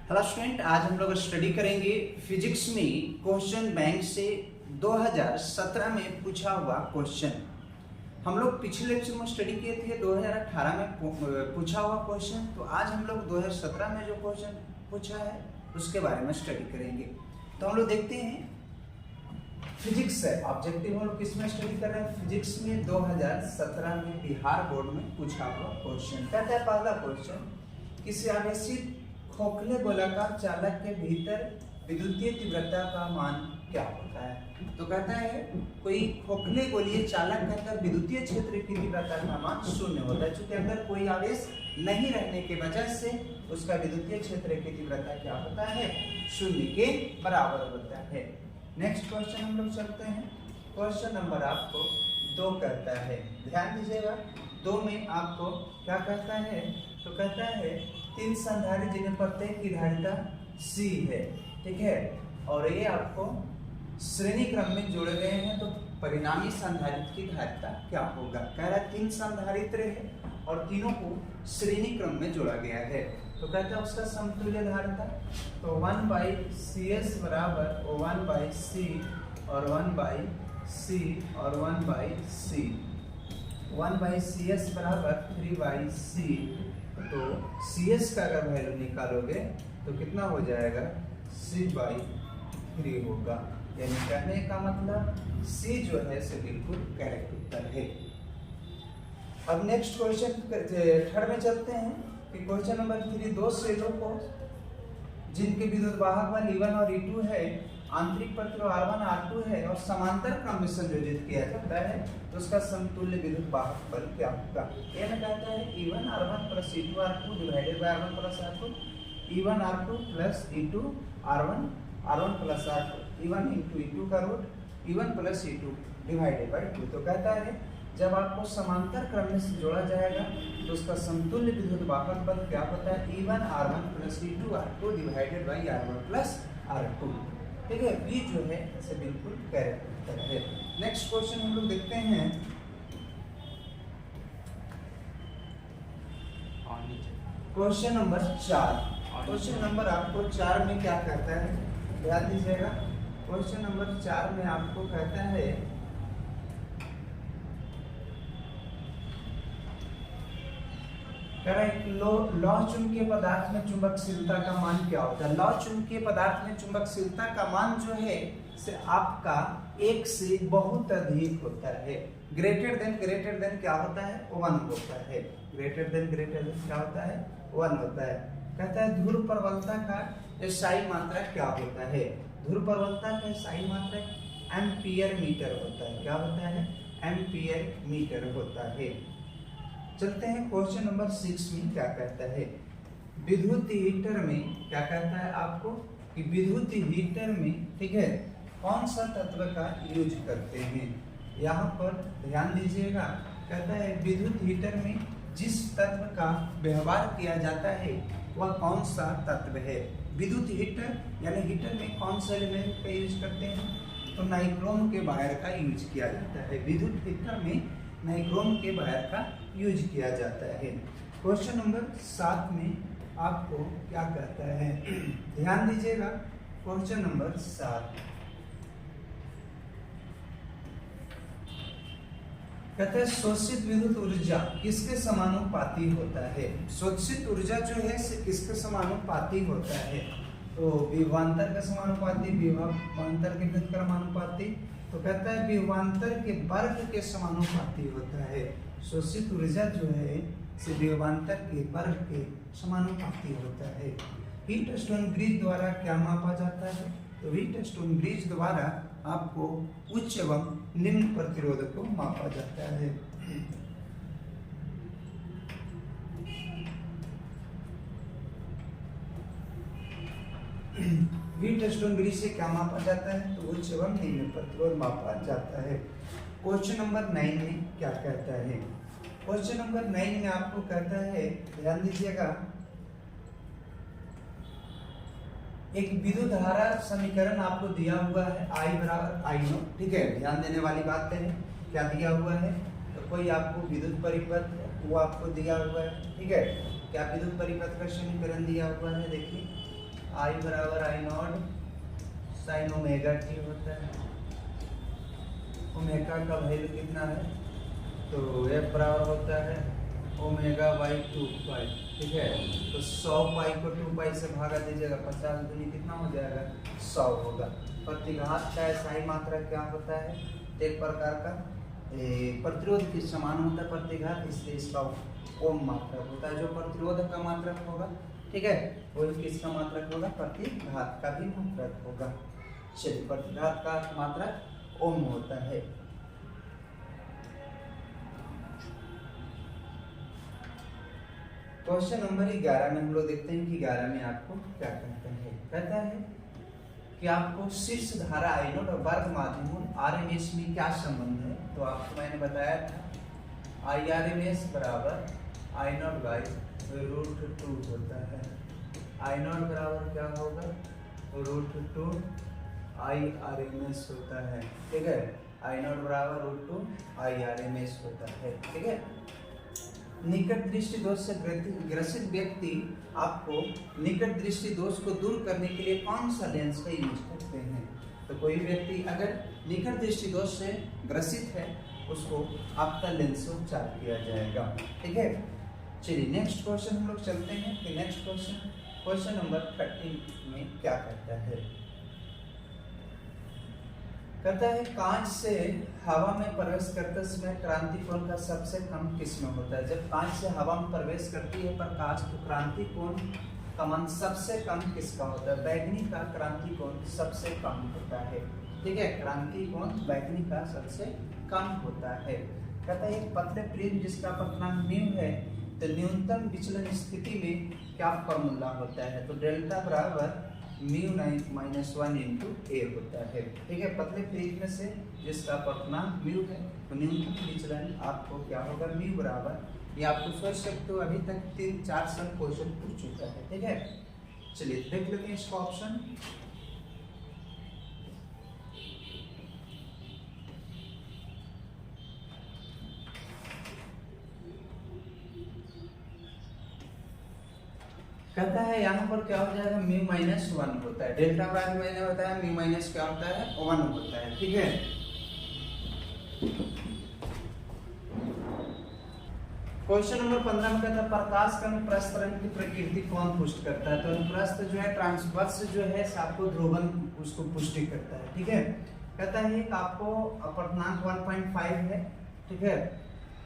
Hello student, आज हम लोग स्टडी करेंगे फिजिक्स में क्वेश्चन बैंक से 2017 में पूछा हुआ क्वेश्चन। हम लोग पिछले लेक्चर में स्टडी किए थे 2018 में पूछा हुआ क्वेश्चन, तो आज हम लोग 2017 में जो क्वेश्चन पूछा है उसके बारे में स्टडी करेंगे। तो हम लोग देखते हैं, फिजिक्स है ऑब्जेक्टिव, हम लोग किसमें स्टडी कर रहे हैं? फिजिक्स में 2017 में बिहार बोर्ड में पूछा हुआ क्वेश्चन। कहता है पहला क्वेश्चन, किसी आवेशित खोखले गोलाकार चालक के भीतर विद्युतीय तीव्रता का मान क्या होता है? तो कहता है कोई खोखले गोलीय चालक के अंदर विद्युतीय क्षेत्र की तीव्रता का मान 0 होता है, क्योंकि अंदर कोई आवेश नहीं रहने की वजह से उसका विद्युतीय क्षेत्र की तीव्रता क्या होता है? 0 के बराबर होता है। नेक्स्ट क्वेश्चन हम लोग चलते हैं। क्वेश्चन नंबर आपको 2 कहता है, ध्यान दीजिएगा। 2 में आपको क्या कहता है? तो कहता है 3 संधारित्र जिन्हें प्रत्येक की धारिता C है, ठीक है, और ये आपको श्रेणी क्रम में जोड़े गए हैं, तो परिणामी संधारित्र की धारिता क्या होगा? कह रहा है 3 संधारित्र है और तीनों को श्रेणी क्रम में जोड़ा गया है, तो कहता है उसका समतुल्य धारिता। तो 1/CS बराबर 1/C और 1/C और 1/C। 1/CS बराबर 3/C। तो CS का अगर वैल्यू निकालोगे तो कितना हो जाएगा? C/3 होगा। यानी कहने का मतलब C जो है से बिल्कुल करेक्ट उत्तर है। अब नेक्स्ट क्वेश्चन थर्ड में चलते हैं कि क्वेश्चन नंबर 3, 2 सेलों को जिनके विद्युत वाहक बल E1 और E2 है, आंतरिक प्रतिरोध R1 R2 है और समांतर क्रम में संयोजित किया जाता है, तो उसका समतुल्य विद्युत वाहक बल क्या होगा? यह कहता है E1 R1 plus E2 R2 divided by R1 plus R2, E1 R2 plus E2 R1 R1 plus R2, E1 into E2 का root E1 plus E2 divided by 2। तो कहता है जब आपको समांतर क्रम में से जोड़ा जाएगा तो उसका समतुल्य विद्युत वाहक बल क्या होता है? E1 R1 plus E2 R2 divided by R1 plus R2, ठीक है। बी जो है से बिल्कुल करेक्ट उत्तर है। नेक्स्ट क्वेश्चन हम लोग देखते हैं। Question number 4। क्वेश्चन नंबर आपको 4 में क्या कहता है? ध्यान दीजिएगा। क्वेश्चन नंबर 4 में आपको कहता है लौ चुंबकीय पदार्थ में चुंबकशीलता का मान क्या होता है? लौ चुंबकीय पदार्थ में चुंबकशीलता का मान जो है से आपका 1 से बहुत अधिक होता है। ग्रेटर देन क्या होता है? 1 होता है। ग्रेटर देन क्या होता है? 1 होता है। कहता है ध्रुव प्रबलता का SI मात्रा क्या होता है? ध्रुव प्रबलता का SI मात्रा एम्पियर मीटर होता है। क्या होता है? एम्पियर मीटर होता है। चलते हैं क्वेश्चन नंबर 6 में क्या कहता है? विद्युत हीटर में क्या कहता है आपको कि विद्युत हीटर में, ठीक है, कौन सा तत्व का यूज करते हैं? यहाँ पर ध्यान दीजिएगा। कहता है विद्युत हीटर में जिस तत्व का व्यवहार किया जाता है वह कौन सा तत्व है? विद्युत हीटर यानी हीटर में कौन सा एलिमेंट का यूज करते हैं? तो नाइक्रोम के वायर का यूज किया जाता है। विद्युत हीटर में नाइक्रोम के वायर का यूज किया जाता है। क्वेश्चन नंबर 7 में आपको क्या कहता है? ध्यान दीजिएगा। क्वेश्चन नंबर 7 कहता है शोषित विद्युत ऊर्जा किसके समानुपाती होता है? शोषित ऊर्जा जो है किसके समानुपाती होता है? तो विभवांतर के समानुपाती, विभवांतर के विद्युत क्रमानुपाती। तो कहता है विभवांतर के वर्ग के समानुपाती होता है। शोषित ऊर्जा जो है से विभवांतर के वर्ग के समानुपाती होता है। हीट स्टोन ब्रिज द्वारा क्या मापा जाता है? तो हीट स्टोन ब्रिज द्वारा आपको उच्च एवं निम्न प्रतिरोध को मापा जाता है। हीट स्टोन ब्रिज से क्या मापा जाता है? तो उच्च एवं निम्न प्रतिरोध मापा जाता है। क्वेश्चन नंबर 9 में क्या कहता है? क्वेश्चन नंबर 9 में आपको कहता है, ध्यान दीजिएगा, एक विद्युत धारा समीकरण आपको दिया हुआ है I बराबर I0, ठीक है। ध्यान देने वाली बात है, क्या दिया हुआ है? तो कोई आपको विद्युत परिपथ वो आपको दिया हुआ है, ठीक है। क्या विद्युत परिपथ का समीकरण दिया हुआ है? देखिए आई बराबर आई नॉट साइन ओमेगा टी होता है। ओमेगा का वैल्यू कितना है, तो एफ बराबर होता है ओमेगा बाई 2 पाई। ठीक है, तो 100 पाई को 2 पाई से भागा दीजिएगा, 50 दूनी कितना हो जाएगा 100 होगा। प्रतिघात का SI मात्रा क्या होता है, एक प्रकार का प्रतिरोध के समान होता है प्रतिघात, इसलिए इसका ओम मात्रक होता है। जो प्रतिरोध का मात्रक होगा, ठीक है, वो किसका मात्रक होगा, प्रतिघात का भी मात्रक होगा। चलिए, प्रतिघात का मात्रक ओम होता है। क्वेश्चन नंबर 11 में हम लोग देखते हैं कि 11 में आपको क्या कहता है। कहता है कि आपको शीर्ष धारा आई नोट और वर्ग माध्यम RMS में क्या संबंध है। तो आपको मैंने बताया था IRMS बराबर आई नोट बाई √2 होता है। आई नोट बराबर क्या होगा, √2 IRMS होता है। ठीक है, आई नोट बराबर √2 IRMS होता है। ठीक है, निकट दृष्टि दोष से ग्रसित व्यक्ति आपको निकट दृष्टि दोष को दूर करने के लिए कौन सा लेंस का यूज करते हैं। तो कोई व्यक्ति अगर निकट दृष्टि दोष से ग्रसित है, उसको आपका लेंस उपचार किया जाएगा। ठीक है, चलिए नेक्स्ट क्वेश्चन हम लोग चलते हैं कि नेक्स्ट क्वेश्चन नंबर 13 में क्या कहता है। कहता है कांच से हवा में प्रवेश करते समय क्रांति कोण का सबसे कम किस में होता है। जब कांच से हवा में प्रवेश करती है प्रकाश, तो क्रांति कोण का मान सबसे कम किसका होता है, बैगनी का क्रांति कोण सबसे कम होता है। ठीक है, क्रांति कोण बैगनी का सबसे कम होता है। कहता है एक पतले प्रिज्म जिसका अपवर्तनांक म्यू है, तो न्यूनतम विचलन स्थिति में क्या फॉर्मूला होता है। तो डेल्टा बराबर μ-1 इंटू ए होता है। ठीक है, पतले प्रिज्म से जिसका अपवर्तनांक म्यू है, तो न्यूनतम विचलन आपको क्या होगा, म्यू बराबर, ये आपको सोच सकते हो, अभी तक 3-4 सब क्वेश्चन पूछ चुका है। ठीक है, चलिए देख लेते हैं इसका ऑप्शन। कहता है यहाँ पर क्या हो जाएगा, μ-1 होता है। डेल्टा बराबर मैंने बताया μ- क्या होता है, 1 होता है। ठीक है, क्वेश्चन नंबर 15 में कहता है प्रकाश का अनुप्रस्थ की प्रकृति कौन पुष्ट करता है। तो अनुप्रस्थ जो है ट्रांसवर्स जो है आपको ध्रुवन उसको पुष्टि करता है। ठीक है, कहता है कि आपको अपवर्तनांक 1.5 है। ठीक है,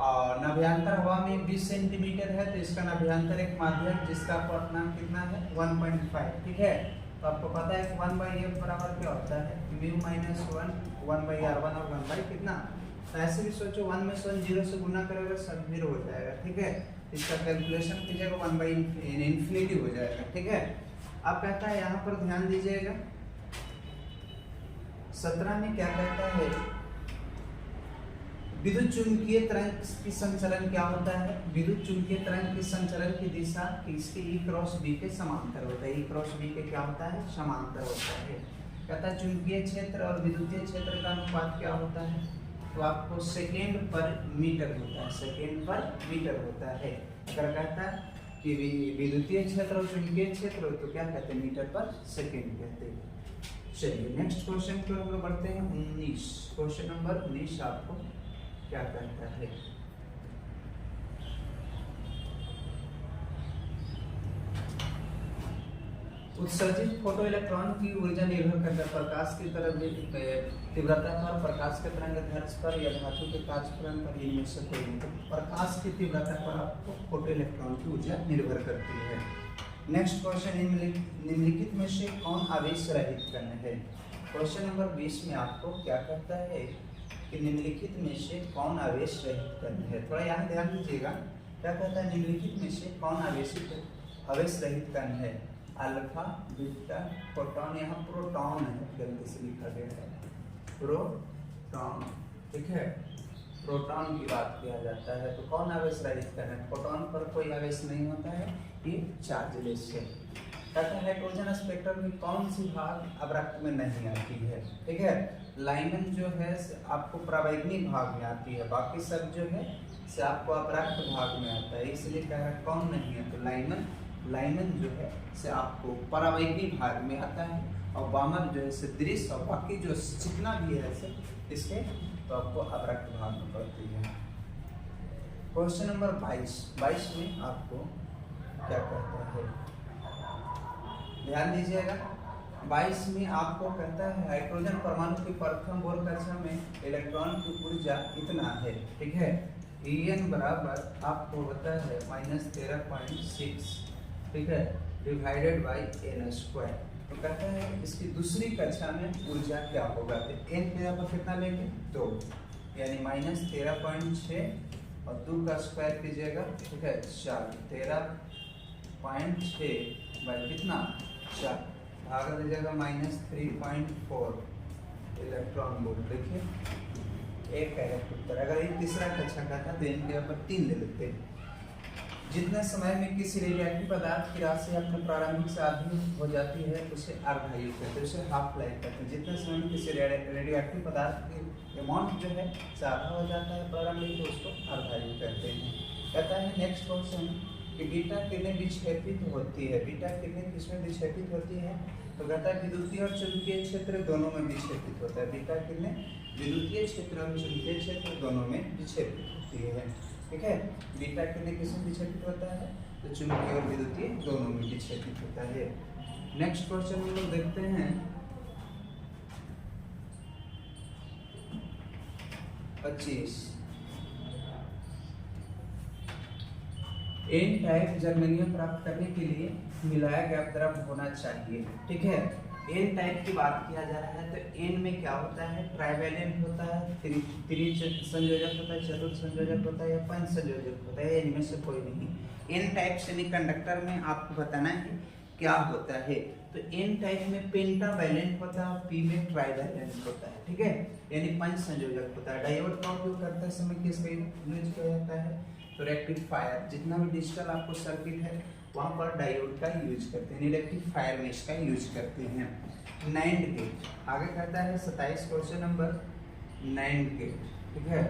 और नाभ्यंतर हवा में 20 सेंटीमीटर है, तो इसका नाभ्यंतर एक माध्यम जिसका अपवर्तनांक कितना है 1.5। ठीक है, तो आपको पता है 1/f बराबर क्या होता है, μ-1 1/r1 और 1 कितना। तो ऐसे भी सोचो 1 में 0 से गुना करोगे सब 0 हो जाएगा। ठीक है, इसका कैलकुलेशन कीजिएगा 1/∞ हो जाएगा। ठीक है, अब कहता है यहाँ पर ध्यान दीजिएगा 17 में क्या कहता है, विद्युत चुंबकीय तरंग की संचलन क्या होता है। विद्युत चुंबकीय तरंग की संचलन की दिशा इसके E क्रॉस B के समांतर होता है। E क्रॉस B के क्या होता है, समांतर होता है। कहता है चुंबकीय क्षेत्र और विद्युतीय क्षेत्र का अनुपात क्या होता है, तो आपको सेकेंड पर मीटर होता है, सेकेंड पर मीटर होता है। अगर कहता है कि विद्युतीय क्षेत्र और चुंबकीय क्षेत्र हो, तो क्या कहते हैं, मीटर पर सेकेंड कहते हैं। चलिए नेक्स्ट क्वेश्चन की ओर हम लोग बढ़ते हैं। 19 क्वेश्चन नंबर 19 आपको क्या कहता है। उत्सर्जित फोटो इलेक्ट्रॉन की ऊर्जा निर्भर करता है प्रकाश की तरफ तीव्रता पर, प्रकाश के तरंग दैर्ध्य पर या धातु के कार्यक्रम पर, इनमें से कोई नहीं। प्रकाश की तीव्रता पर आपको फोटो इलेक्ट्रॉन की ऊर्जा निर्भर करती है। नेक्स्ट क्वेश्चन, निम्नलिखित में से कौन आवेश रहित कण है। क्वेश्चन नंबर 20 में आपको क्या कहता है कि निम्नलिखित में से कौन आवेश रहित कण है। थोड़ा यहाँ ध्यान दीजिएगा, क्या कहता है, निम्नलिखित में से कौन आवेश रहित कण है। अल्फा, बीटा, प्रोटॉन, यहाँ प्रोटॉन है, गलती से लिखा गया है प्रोटॉन। ठीक है, प्रोटॉन की बात किया जाता है, तो कौन आवेश रहित कण है। प्रोटॉन पर कोई आवेश नहीं होता है, ये चार्जलेस है। कहता है हाइड्रोजन स्पेक्ट्रम में कौन सी भाग अवरक्त में नहीं आती है। ठीक है, लाइमन जो है आपको प्रावैग्निक भाग में आती है, बाकी सब जो है से आपको अपरक्त भाग में आता है, इसलिए कह रहा है कौन नहीं है, तो लाइमन लाइमन जो है से आपको परावैगी भाग में आता है, और वामन जो है से दृश्य, और बाकी जो जितना भी है ऐसे इसके तो आपको अवरक्त भाग में पड़ती है। क्वेश्चन नंबर 22 में आपको क्या कहता है, ध्यान दीजिएगा। 22 में आपको कहता है हाइड्रोजन परमाणु की प्रथम बोर कक्षा में इलेक्ट्रॉन की ऊर्जा इतना है, ठीक है। En बराबर आपको होता है -13.6, ठीक है, डिवाइडेड बाई n²। तो कहता है इसकी दूसरी कक्षा में ऊर्जा क्या होगा, तो n के यहाँ पर कितना लेंगे 2, यानी -13.6 और 2 का स्क्वायर कीजिएगा, ठीक है 4, 13.6 बाई कितना 4, भाग दीजिएगा -3.4 इलेक्ट्रॉन वोल्ट। देखिए एक करेक्ट उत्तर। अगर ये तीसरा कक्षा का था तो इनके यहाँ पर 3 ले लेते हैं। जितने समय में किसी रेडियोएक्टिव पदार्थ की राशि अपने प्रारंभिक से आधी हो जाती है उसे अर्धायु कहते हैं, उसे हाफ लाइफ कहते हैं। जितने समय में किसी रेडियोएक्टिव पदार्थ की अमाउंट जो है आधा हो जाता है प्रारंभिक, तो उसको अर्धायु कहते हैं। कहता है नेक्स्ट क्वेश्चन कि बीटा किरणें विक्षेपित होती है, बीटा किरणें किसमें विक्षेपित होती है, तो कहता है विद्युतीय और चुंबकीय क्षेत्र दोनों में विक्षेपित होता है। बीटा किरणें विद्युतीय क्षेत्र और चुंबकीय क्षेत्र दोनों में विक्षेपित होती है, ठीक है। बीटा किरणें किसमें विक्षेपित होता है, तो चुंबकीय और विद्युतीय दोनों में विक्षेपित होता है। नेक्स्ट क्वेश्चन हम लोग देखते हैं 25। एन टाइप जर्मेनियम प्राप्त करने के लिए मिलाया गया द्रव होना चाहिए, ठीक है। एन टाइप की बात किया जा रहा है तो एन में क्या होता है, ट्राइवेलेंट होता है, संयोजक होता है, चतुर्थ संयोजक होता है या पंच संयोजक होता है, इनमें से कोई नहीं। एन टाइप सेमीकंडक्टर में आपको बताना है क्या होता है, तो एन टाइप में पेंटावैलेंट होता है, पी में ट्राइवैलेंट होता है, ठीक है, यानी पंच संयोजक होता है। डायोड का उपयोग करते समय किसका यूज किया जाता है, तो रेक्टिफायर, जितना भी डिजिटल आपको सर्किट है वहाँ पर डायोड का यूज करते हैं, रेक्टिफायर में इसका यूज करते हैं। नाइंड गेट आगे कहता है 27 क्वेश्चन नंबर, नाइंड गेट, ठीक है।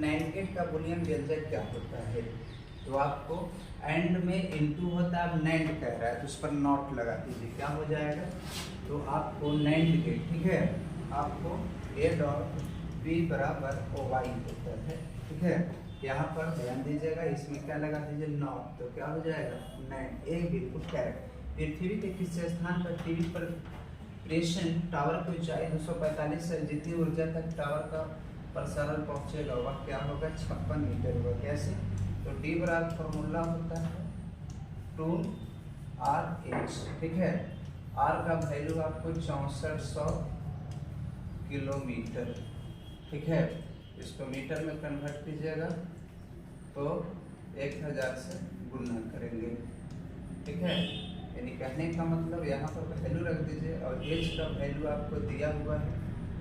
नाइंड गेट का बुलियन व्यंजक क्या होता है, तो आपको एंड में इनटू होता है, अब नाइंड कह रहा है तो उस पर नॉट लगा दीजिए, क्या हो जाएगा, तो आपको नाइंड गेट, ठीक है, आपको ए डॉट बी बराबर ओ वाई होता है, ठीक है। यहाँ पर ध्यान दीजिएगा, इसमें क्या लगा दीजिए नॉट, तो क्या हो जाएगा 9, एक बिल्कुल करेक्ट। पृथ्वी के किस स्थान पर टीवी पर प्रेषण टावर की ऊंचाई 245 से जितनी ऊर्जा तक टावर का प्रसारण पहुंचेगा वह क्या होगा 56 मीटर होगा। कैसे, तो डी बराबर फॉर्मूला होता है 2RH, ठीक है। आर का वैल्यू आपको 6400 किलोमीटर, ठीक है। इसको मीटर में कन्वर्ट कीजिएगा तो 1000 से गुणा करेंगे, ठीक है। यानी कहने का मतलब यहाँ पर वैल्यू रख दीजिए, और एच का वैल्यू आपको दिया हुआ है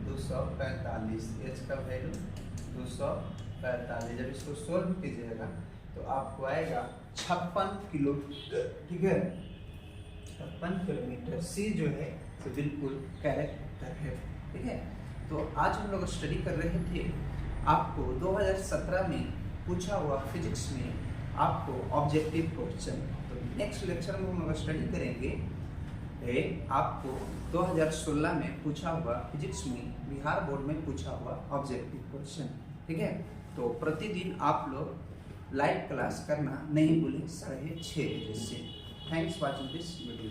245, एच का वैल्यू 245। जब इसको सोल्व कीजिएगा तो आपको आएगा 56 किलोमीटर, ठीक है, 56 किलोमीटर। सी जो है तो बिल्कुल करेक्ट है, ठीक है। तो आज हम लोग स्टडी कर रहे थे, आपको 2017 में पूछा हुआ फिजिक्स में आपको ऑब्जेक्टिव क्वेश्चन। तो नेक्स्ट लेक्चर में हम लोग स्टडी करेंगे आपको 2016 में पूछा हुआ फिजिक्स में बिहार बोर्ड में पूछा हुआ ऑब्जेक्टिव क्वेश्चन, ठीक है। तो प्रतिदिन आप लोग लाइव क्लास करना नहीं भूलें 6:30 बजे से। Thanks watching this video.